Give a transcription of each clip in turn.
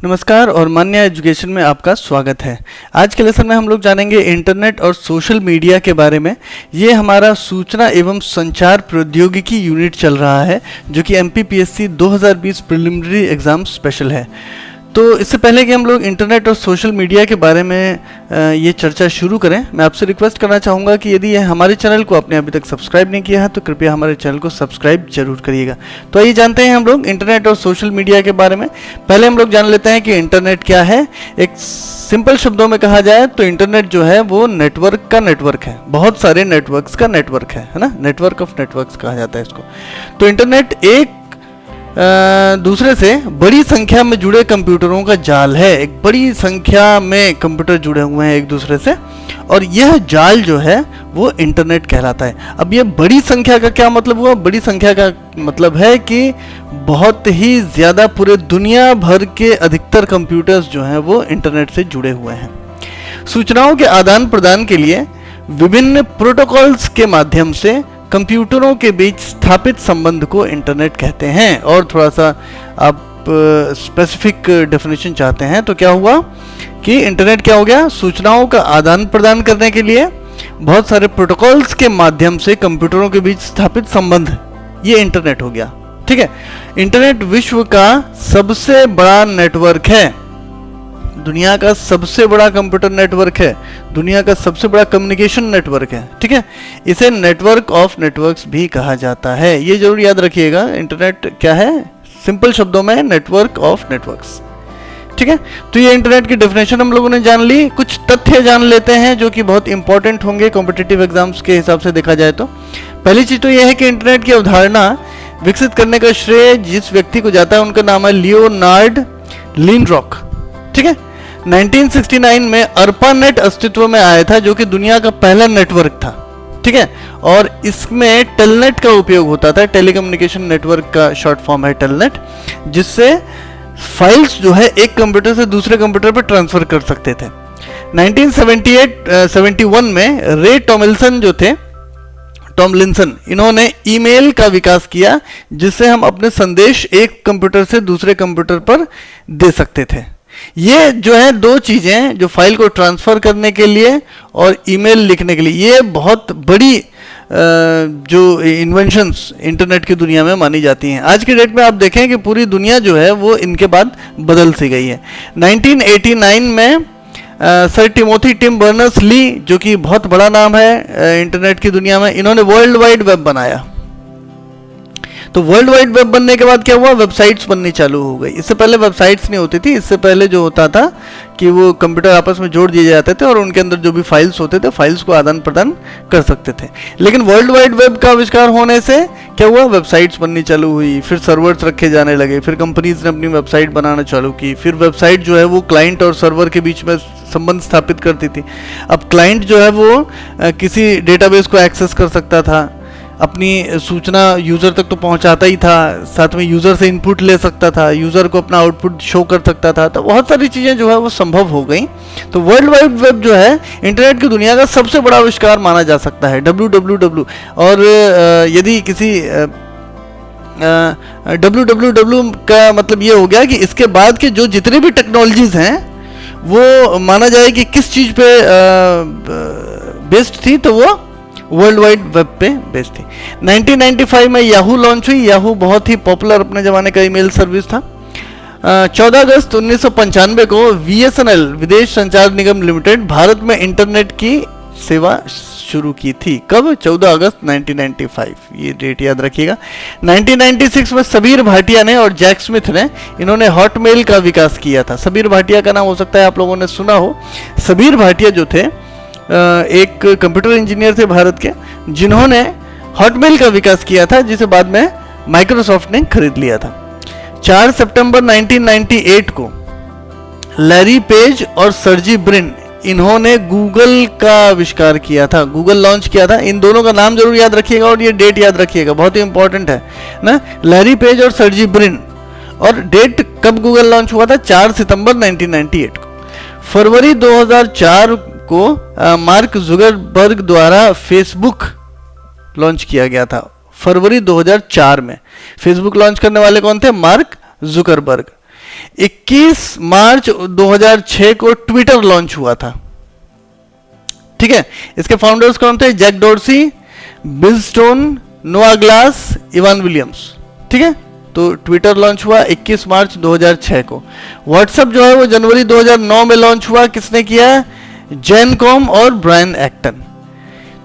नमस्कार और मान्या एजुकेशन में आपका स्वागत है। आज के लेसन में हम लोग जानेंगे इंटरनेट और सोशल मीडिया के बारे में। ये हमारा सूचना एवं संचार प्रौद्योगिकी यूनिट चल रहा है जो कि MPPSC 2020 प्रिलिमिनरी एग्ज़ाम स्पेशल है। तो इससे पहले कि हम लोग इंटरनेट और सोशल मीडिया के बारे में ये चर्चा शुरू करें, मैं आपसे रिक्वेस्ट करना चाहूँगा कि यदि हमारे चैनल को आपने अभी तक सब्सक्राइब नहीं किया है तो कृपया हमारे चैनल को सब्सक्राइब जरूर करिएगा। तो आइए जानते हैं हम लोग इंटरनेट और सोशल मीडिया के बारे में। पहले हम लोग जान लेते हैं कि इंटरनेट क्या है। एक सिंपल शब्दों में कहा जाए तो इंटरनेट जो है वो नेटवर्क का नेटवर्क है, बहुत सारे नेटवर्क्स का नेटवर्क है ना, नेटवर्क ऑफ नेटवर्क्स कहा जाता है इसको। तो इंटरनेट एक दूसरे से बड़ी संख्या में जुड़े कंप्यूटरों का जाल है। एक बड़ी संख्या में कंप्यूटर जुड़े हुए हैं एक दूसरे से और यह जाल जो है वो इंटरनेट कहलाता है। अब ये बड़ी संख्या का क्या मतलब हुआ? बड़ी संख्या का मतलब है कि बहुत ही ज़्यादा पूरे दुनिया भर के अधिकतर कंप्यूटर्स जो हैं वो इंटरनेट से जुड़े हुए हैं। सूचनाओं के आदान प्रदान के लिए विभिन्न प्रोटोकॉल्स के माध्यम से कंप्यूटरों के बीच स्थापित संबंध को इंटरनेट कहते हैं। और थोड़ा सा आप स्पेसिफिक डेफिनेशन चाहते हैं तो क्या हुआ कि इंटरनेट क्या हो गया? सूचनाओं का आदान प्रदान करने के लिए बहुत सारे प्रोटोकॉल्स के माध्यम से कंप्यूटरों के बीच स्थापित संबंध, ये इंटरनेट हो गया। ठीक है, इंटरनेट विश्व का सबसे बड़ा नेटवर्क है, दुनिया का सबसे बड़ा कंप्यूटर नेटवर्क है, दुनिया का सबसे बड़ा कम्युनिकेशन नेटवर्क है। ठीक है, इसे नेटवर्क ऑफ नेटवर्क्स भी कहा जाता है। ये जरूर याद रखिएगा, इंटरनेट क्या है? सिंपल शब्दों में नेटवर्क ऑफ नेटवर्क्स। ठीक है, तो ये इंटरनेट की डेफिनेशन हम लोगों ने जान ली। कुछ तथ्य जान लेते हैं जो कि बहुत इंपॉर्टेंट होंगे कॉम्पिटिटिव एग्जाम्स के हिसाब से देखा जाए तो। पहली चीज तो यह है कि इंटरनेट की अवधारणा विकसित करने का श्रेय जिस व्यक्ति को जाता है उनका नाम है लियोनार्ड लिनरॉक। ठीक है, 1969 में अर्पानेट अस्तित्व में आया था जो कि दुनिया का पहला नेटवर्क था। ठीक है, और इसमें टेलनेट का उपयोग होता था। टेलीकम्युनिकेशन नेटवर्क का शॉर्ट फॉर्म है टेलनेट, जिससे फाइल्स जो है एक कंप्यूटर से दूसरे कंप्यूटर पर ट्रांसफर कर सकते थे। 1971 में रे टॉमलिंसन जो थे, इन्होंने ईमेल का विकास किया जिससे हम अपने संदेश एक कंप्यूटर से दूसरे कंप्यूटर पर दे सकते थे। ये जो है दो चीजें, जो फाइल को ट्रांसफर करने के लिए और ईमेल लिखने के लिए, ये बहुत बड़ी जो इन्वेंशंस इंटरनेट की दुनिया में मानी जाती हैं। आज के डेट में आप देखें कि पूरी दुनिया जो है वो इनके बाद बदल सी गई है। 1989 में sir Timothy Tim Berners Lee, जो कि बहुत बड़ा नाम है इंटरनेट की दुनिया में, इन्होंने वर्ल्ड वाइड वेब बनाया। तो वर्ल्ड वाइड वेब बनने के बाद क्या हुआ? वेबसाइट्स बननी चालू हो गई। इससे पहले वेबसाइट्स नहीं होती थी। इससे पहले जो होता था कि वो कंप्यूटर आपस में जोड़ दिए जाते थे और उनके अंदर जो भी फाइल्स होते थे फाइल्स को आदान प्रदान कर सकते थे। लेकिन वर्ल्ड वाइड वेब का आविष्कार होने से क्या हुआ? वेबसाइट्स बननी चालू हुई, फिर सर्वर्स रखे जाने लगे, फिर कंपनीज ने अपनी वेबसाइट बनाना चालू की। फिर वेबसाइट जो है वो क्लाइंट और सर्वर के बीच में संबंध स्थापित करती थी। अब क्लाइंट जो है वो किसी डेटाबेस को एक्सेस कर सकता था, अपनी सूचना यूज़र तक तो पहुंचाता ही था, साथ में यूज़र से इनपुट ले सकता था, यूज़र को अपना आउटपुट शो कर सकता था। तो बहुत सारी चीज़ें जो है वो संभव हो गई। तो वर्ल्ड वाइड वेब जो है इंटरनेट की दुनिया का सबसे बड़ा आविष्कार माना जा सकता है, www। और यदि किसी www का मतलब ये हो गया कि इसके बाद के जो जितने भी टेक्नोलॉजीज़ हैं वो माना जाए कि किस चीज़ पे बेस्ड थी, तो वो वर्ल्ड वाइड वेब पे बेस्ड थी। 1995 में याहू लॉन्च हुई। याहू बहुत ही पॉपुलर अपने ज़माने का ईमेल सर्विस था। 14 अगस्त 1995 को VSNL विदेश संचार निगम लिमिटेड भारत में इंटरनेट की सेवा शुरू की थी। कब? 14 अगस्त 1995, ये डेट याद रखिएगा। 1996 में सबीर भाटिया ने और जैक स्मिथ ने इन्होंने हॉटमेल का विकास किया था। सबीर भाटिया का नाम हो सकता है आप लोगों ने सुना हो। सबीर भाटिया जो थे एक कंप्यूटर इंजीनियर थे भारत के, जिन्होंने हॉटमेल का विकास किया था, जिसे बाद में माइक्रोसॉफ्ट ने खरीद लिया था। 4 सितंबर 1998 को लैरी पेज और सर्जी ब्रिन, इन्होंने गूगल का आविष्कार किया था, गूगल लॉन्च किया था। इन दोनों का नाम जरूर याद रखिएगा और ये डेट याद रखिएगा, बहुत ही इंपॉर्टेंट है ना, लैरी पेज और सर्जी ब्रिन। और डेट कब गूगल लॉन्च हुआ था? 4 सितंबर 1998 को। फरवरी 2004 को मार्क जुकरबर्ग द्वारा फेसबुक लॉन्च किया गया था। फरवरी 2004 में फेसबुक लॉन्च करने वाले कौन थे? Mark Zuckerberg. 21 मार्च 2006 को ट्विटर लॉन्च हुआ था। ठीक है, इसके फाउंडर्स कौन थे? जैक डॉर्सी, बिल स्टोन, नोआ ग्लास, इवान विलियम्स। ठीक है, तो ट्विटर लॉन्च हुआ 21 मार्च 2006 को। व्हाट्सएप जो है वो जनवरी 2009 में लॉन्च हुआ। किसने किया? जैन कॉम और ब्रायन एक्टन।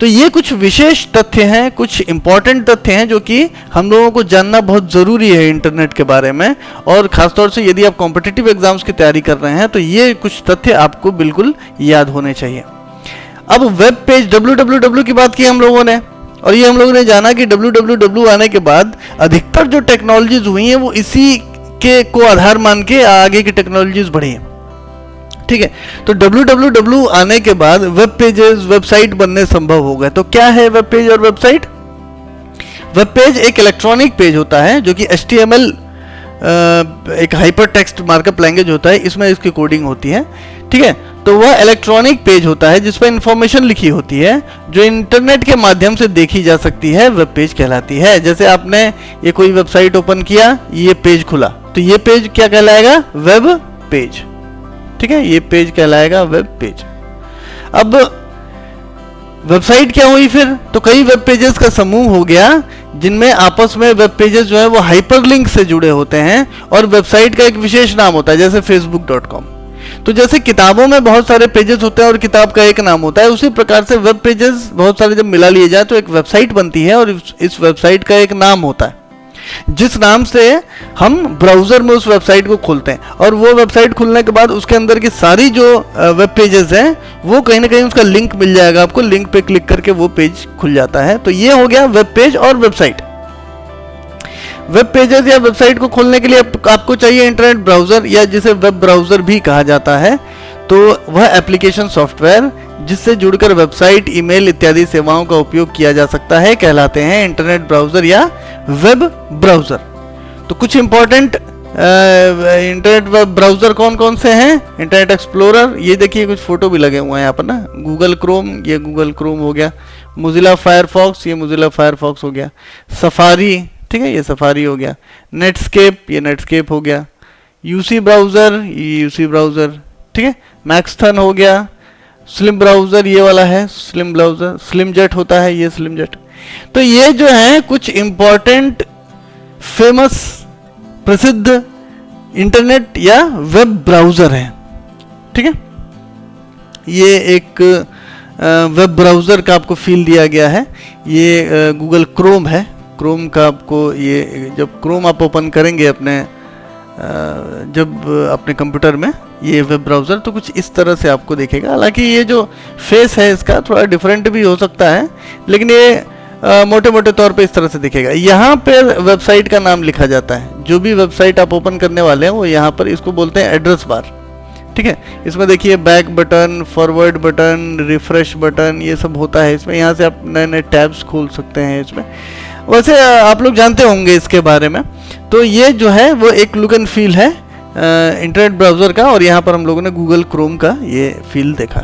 तो ये कुछ विशेष तथ्य हैं, कुछ इंपॉर्टेंट तथ्य हैं जो कि हम लोगों को जानना बहुत ज़रूरी है इंटरनेट के बारे में, और ख़ासतौर से यदि आप कॉम्पिटिटिव एग्जाम्स की तैयारी कर रहे हैं तो ये कुछ तथ्य आपको बिल्कुल याद होने चाहिए। अब वेब पेज www की बात की हम लोगों ने, और ये हम लोगों ने जाना कि www आने के बाद अधिकतर जो टेक्नोलॉजीज हुई हैं वो इसी के को आधार मान के आगे की टेक्नोलॉजीज बढ़ी हैं। ठीक है, तो www आने के बाद वेब पेजेस, वेबसाइट बनने संभव हो गए। तो क्या है वेब पेज और वेबसाइट? वेब पेज एक इलेक्ट्रॉनिक पेज होता है जो कि HTML एक हाइपर टेक्स्ट मार्कअप लैंग्वेज होता है, इसमें इसकी कोडिंग होती है। ठीक है, तो वह इलेक्ट्रॉनिक पेज होता है जिस पर इंफॉर्मेशन लिखी होती है जो इंटरनेट के माध्यम से देखी जा सकती है, वेब पेज कहलाती है। जैसे आपने ये कोई वेबसाइट ओपन किया, ये पेज खुला, तो ये पेज क्या कहलाएगा? Web page. ठीक है, ये पेज कहलाएगा वेब पेज। अब वेबसाइट क्या हुई फिर? तो कई वेब पेजेस का समूह हो गया जिनमें आपस में वेब पेजेस जो है वो हाइपरलिंक से जुड़े होते हैं, और वेबसाइट का एक विशेष नाम होता है, जैसे facebook.com। तो जैसे किताबों में बहुत सारे पेजेस होते हैं और किताब का एक नाम होता है, उसी प्रकार से वेब पेजेस बहुत सारे जब मिला लिए जाए तो एक वेबसाइट बनती है, और इस वेबसाइट का एक नाम होता है जिस नाम से हम ब्राउजर में उस वेबसाइट को खोलते हैं, और वो वेबसाइट खुलने के बाद उसके अंदर की सारी जो वेब पेजेस हैं वो कहीं ना कहीं उसका लिंक मिल जाएगा आपको, लिंक पे क्लिक करके वो पेज खुल जाता है। तो ये हो गया वेब पेज और वेबसाइट। वेब पेजेस या वेबसाइट को खोलने के लिए आपको चाहिए इंटरनेट ब्राउजर, या जिसे वेब ब्राउजर भी कहा जाता है। तो वह एप्लीकेशन सॉफ्टवेयर जिससे जुड़कर वेबसाइट, ईमेल इत्यादि सेवाओं का उपयोग किया जा सकता है कहलाते हैं इंटरनेट ब्राउजर या वेब ब्राउजर। तो कुछ इंपॉर्टेंट इंटरनेट वेब ब्राउजर कौन कौन से हैं? इंटरनेट एक्सप्लोरर, ये देखिए कुछ फोटो भी लगे हुए हैं यहाँ पर ना। गूगल क्रोम, ये गूगल क्रोम हो गया। मोजिला फायरफॉक्स, ये मोजिला फायरफॉक्स हो गया। सफारी, ठीक है, ये सफारी हो गया। नेटस्केप, ये नेटस्केप हो गया। यूसी ब्राउजर, ये यूसी ब्राउजर। ठीक है, मैक्सथन हो गया। स्लिम ब्राउजर ये वाला है, स्लिम ब्राउजर। स्लिम जेट होता है, ये स्लिम जेट। तो ये जो है कुछ इंपॉर्टेंट, फेमस, प्रसिद्ध इंटरनेट या वेब ब्राउजर है। ठीक है, ये एक वेब ब्राउजर का आपको फील दिया गया है। ये गूगल क्रोम है। क्रोम का आपको ये, जब क्रोम आप ओपन करेंगे अपने कंप्यूटर में ये वेब ब्राउज़र, तो कुछ इस तरह से आपको दिखेगा। हालांकि ये जो फेस है इसका थोड़ा डिफरेंट भी हो सकता है, लेकिन ये मोटे मोटे तौर पे इस तरह से दिखेगा। यहाँ पर वेबसाइट का नाम लिखा जाता है। जो भी वेबसाइट आप ओपन करने वाले हैं वो यहाँ पर, इसको बोलते हैं एड्रेस बार। ठीक है, इसमें देखिए back button, forward button, refresh button, ये सब होता है इसमें। यहाँ से आप नए नए टैब्स खोल सकते हैं इसमें। वैसे आप लोग जानते होंगे इसके बारे में। तो ये जो है वो एक लुक एंड फील है इंटरनेट ब्राउजर का, और यहाँ पर हम लोगों ने गूगल क्रोम का ये फील देखा।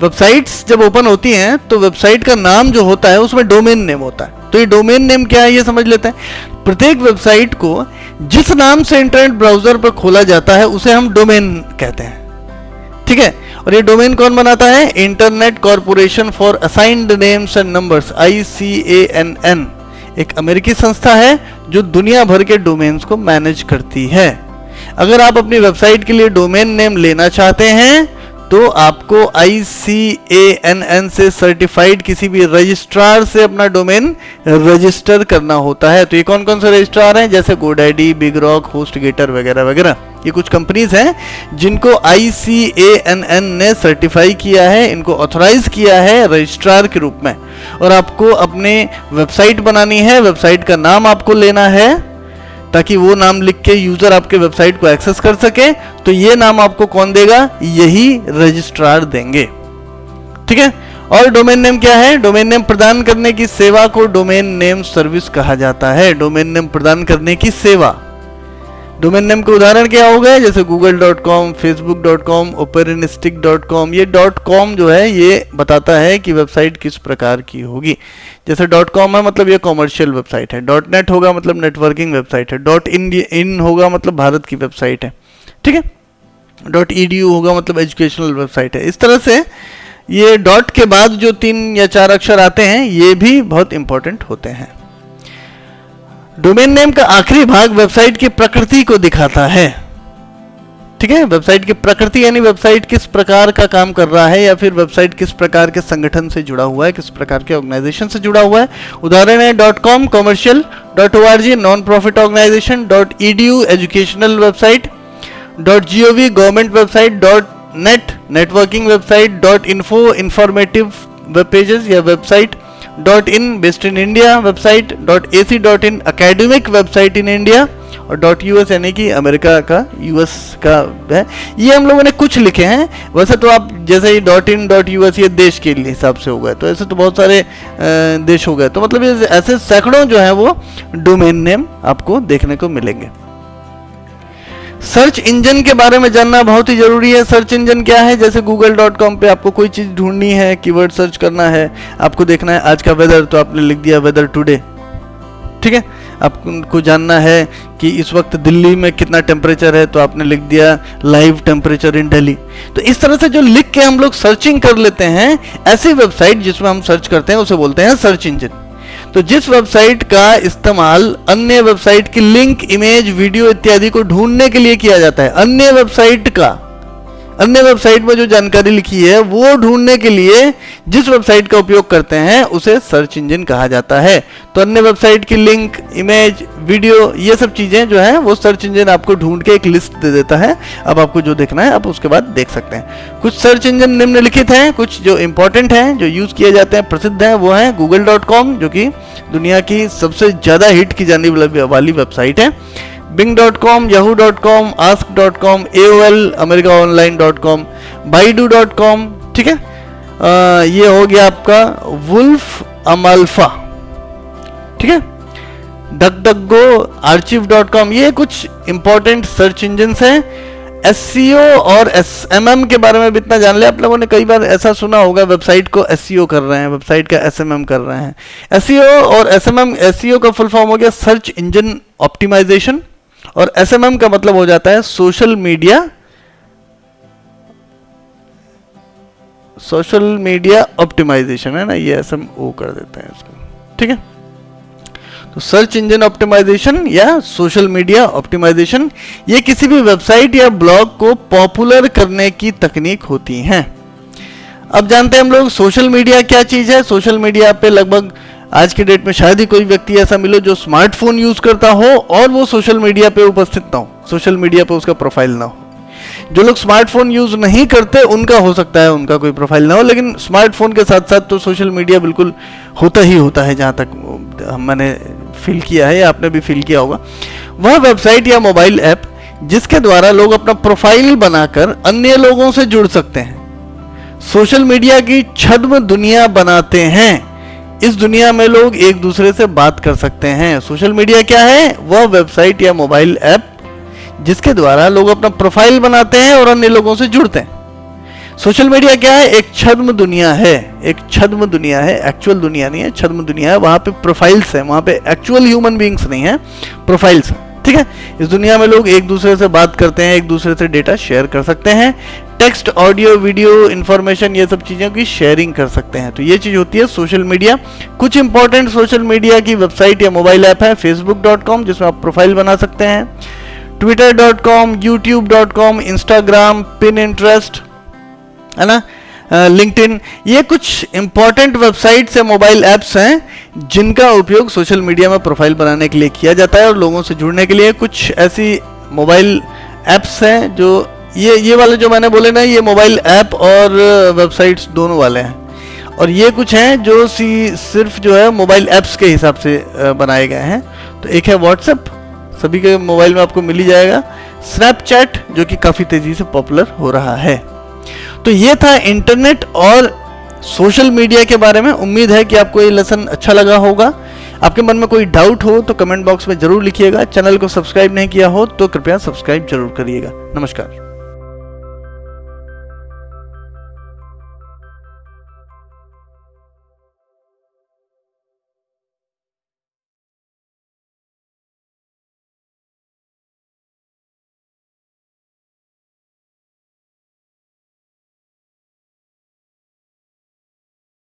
वेबसाइट्स जब ओपन होती हैं तो वेबसाइट का नाम जो होता है उसमें डोमेन नेम होता है। तो ये डोमेन नेम क्या है ये समझ लेते हैं। प्रत्येक वेबसाइट को जिस नाम से इंटरनेट ब्राउजर पर खोला जाता है उसे हम डोमेन कहते हैं। ठीक है, और ये डोमेन कौन बनाता है? Internet corporation for assigned names and numbers, ICANN, एक अमेरिकी संस्था है जो दुनिया भर के डोमेन्स को मैनेज करती है। अगर आप अपनी वेबसाइट के लिए डोमेन नेम लेना चाहते हैं तो आपको ICANN से सर्टिफाइड किसी भी रजिस्ट्रार से अपना डोमेन रजिस्टर करना होता है। तो ये कौन कौन से रजिस्ट्रार हैं? जैसे GoDaddy, बिगरॉक, होस्टगेटर वगैरह वगैरह। ये कुछ कंपनीज हैं जिनको ICANN ने सर्टिफाई किया है, इनको ऑथराइज किया है रजिस्ट्रार के रूप में। और आपको अपने वेबसाइट बनानी है, वेबसाइट का नाम आपको लेना है ताकि वो नाम लिख के यूजर आपके वेबसाइट को एक्सेस कर सके। तो ये नाम आपको कौन देगा? यही रजिस्ट्रार देंगे। ठीक है, और डोमेन नेम क्या है? डोमेन नेम प्रदान करने की सेवा को डोमेन नेम सर्विस कहा जाता है। डोमेन नेम प्रदान करने की सेवा, डोमेन नेम के उदाहरण क्या हो गए, जैसे google.com, facebook.com, operanistic.com। ये .com जो है ये बताता है कि वेबसाइट किस प्रकार की होगी। जैसे .com है मतलब ये कॉमर्शियल वेबसाइट है, .net होगा मतलब नेटवर्किंग वेबसाइट है, .in होगा मतलब भारत की वेबसाइट है, ठीक है, .edu होगा मतलब एजुकेशनल वेबसाइट है। इस तरह से ये डॉट के बाद जो 3 या 4 अक्षर आते हैं ये भी बहुत इंपॉर्टेंट होते हैं। डोमेन नेम का आखिरी भाग वेबसाइट की प्रकृति को दिखाता है, ठीक है। वेबसाइट की प्रकृति यानी वेबसाइट किस प्रकार का काम कर रहा है, या फिर वेबसाइट किस प्रकार के संगठन से जुड़ा हुआ है, किस प्रकार के ऑर्गेनाइजेशन से जुड़ा हुआ है। उदाहरण है .com commercial, .org non profit organisation, .edu educational website, .gov government website, .net networking website, .info informative web pages या website, .in based in India website, .ac.in academic website in India, और .us यानी कि America का, US का है। ये हम लोगों ने कुछ लिखे हैं, वैसे तो आप जैसे ही .in .us ये देश के लिए हिसाब से हो गए, तो ऐसे तो बहुत सारे देश हो गए, तो मतलब ये ऐसे सैकड़ों जो है वो डोमेन नेम आपको देखने को मिलेंगे। सर्च इंजन के बारे में जानना बहुत ही जरूरी है। सर्च इंजन क्या है, जैसे google.com पे आपको कोई चीज़ ढूंढनी है, कीवर्ड सर्च करना है, आपको देखना है आज का वेदर, तो आपने लिख दिया वेदर टुडे, ठीक है। आपको जानना है कि इस वक्त दिल्ली में कितना टेम्परेचर है, तो आपने लिख दिया लाइव टेम्परेचर इन दिल्ली। तो इस तरह से जो लिख के हम लोग सर्चिंग कर लेते हैं, ऐसी वेबसाइट जिसमें हम सर्च करते हैं उसे बोलते हैं सर्च इंजन। तो जिस वेबसाइट का इस्तेमाल अन्य वेबसाइट की लिंक, इमेज, वीडियो इत्यादि को ढूंढने के लिए किया जाता है, अन्य वेबसाइट में जो जानकारी लिखी है वो ढूंढने के लिए जिस वेबसाइट का उपयोग करते हैं उसे सर्च इंजन कहा जाता है। तो अन्य वेबसाइट की लिंक, इमेज, वीडियो, ये सब चीजें जो है वो सर्च इंजन आपको ढूंढ के एक लिस्ट दे देता है। अब आपको जो देखना है आप उसके बाद देख सकते हैं। कुछ सर्च इंजन निम्नलिखित हैं, कुछ जो इंपॉर्टेंट हैं, जो यूज किए जाते हैं, प्रसिद्ध हैं, वो है google.com जो कि दुनिया की सबसे ज्यादा हिट की जाने वाली वेबसाइट है, bing.com, yahoo.com, ask.com, AOL, americaonline.com, baidu.com, ठीक है। ये हो गया आपका वुल्फ अमाल्फा, ठीक है। डकडकगो, archive.com, ये कुछ इंपॉर्टेंट सर्च इंजन्स हैं। SEO और SMM के बारे में भी इतना जान ले। आप लोगों ने कई बार ऐसा सुना होगा, वेबसाइट को SEO कर रहे हैं, वेबसाइट का SMM कर रहे हैं। SEO और SMM, SEO का फुल फॉर्म हो गया सर्च इंजन ऑप्टिमाइजेशन, और SMM का मतलब हो जाता है सोशल मीडिया ऑप्टिमाइजेशन, है ना, ये SMO कर देते हैं इसको, ठीक है। तो सर्च इंजन ऑप्टिमाइजेशन या सोशल मीडिया ऑप्टिमाइजेशन, ये किसी भी वेबसाइट या ब्लॉग को पॉपुलर करने की तकनीक होती हैं। अब जानते हैं हम लोग सोशल मीडिया क्या चीज है। सोशल मीडिया पे लगभग आज के डेट में शायद ही कोई व्यक्ति ऐसा मिले जो स्मार्टफोन यूज करता हो और वो सोशल मीडिया पे उपस्थित ना हो, सोशल मीडिया पे उसका प्रोफाइल ना हो। जो लोग स्मार्टफोन यूज नहीं करते उनका हो सकता है उनका कोई प्रोफाइल ना हो, लेकिन स्मार्टफोन के साथ साथ तो सोशल मीडिया बिल्कुल होता ही होता है, जहां तक मैंने फील किया है या आपने भी फील किया होगा। वह वेबसाइट या मोबाइल ऐप जिसके द्वारा लोग अपना प्रोफाइल बनाकर अन्य लोगों से जुड़ सकते हैं, सोशल मीडिया की छद्म दुनिया बनाते हैं। इस दुनिया में लोग एक दूसरे से बात कर सकते हैं। सोशल मीडिया क्या है, वह वेबसाइट या मोबाइल ऐप जिसके द्वारा लोग अपना प्रोफाइल बनाते हैं और अन्य लोगों से जुड़ते हैं। सोशल मीडिया क्या है, एक छद्म दुनिया है, एक छद्म दुनिया है, एक्चुअल दुनिया नहीं है, छद्म दुनिया है। वहां पे प्रोफाइल्स हैं, वहां पे एक्चुअल ह्यूमन बीइंग्स नहीं है, प्रोफाइल्स हैं, ठीक है। इस दुनिया में लोग एक दूसरे से बात करते हैं, एक दूसरे से डेटा शेयर कर सकते हैं, टेक्स्ट, ऑडियो, वीडियो, इंफॉर्मेशन, ये सब चीज़ों की शेयरिंग कर सकते हैं। तो ये चीज़ होती है सोशल मीडिया। कुछ इंपॉर्टेंट सोशल मीडिया की वेबसाइट या मोबाइल ऐप है, facebook.com जिसमें आप प्रोफाइल बना सकते हैं, twitter.com, youtube.com, इंस्टाग्राम, पिनिंटरेस्ट, है ना, लिंक्डइन। ये कुछ इंपॉर्टेंट वेबसाइट्स या मोबाइल ऐप्स हैं जिनका उपयोग सोशल मीडिया में प्रोफाइल बनाने के लिए किया जाता है और लोगों से जुड़ने के लिए। कुछ ऐसी मोबाइल ऐप्स हैं जो ये वाले जो मैंने बोले ना, ये मोबाइल ऐप और वेबसाइट्स दोनों वाले हैं। और ये कुछ हैं जो सिर्फ जो है मोबाइल ऐप्स के हिसाब से बनाए गए हैं। तो एक है व्हाट्सएप, सभी के मोबाइल में आपको मिल ही जाएगा। स्नैपचैट जो कि काफ़ी तेज़ी से पॉपुलर हो रहा है। तो ये था इंटरनेट और सोशल मीडिया के बारे में। उम्मीद है कि आपको ये लेसन अच्छा लगा होगा। आपके मन में कोई डाउट हो तो कमेंट बॉक्स में जरूर लिखिएगा। चैनल को सब्सक्राइब नहीं किया हो तो कृपया सब्सक्राइब जरूर करिएगा। नमस्कार।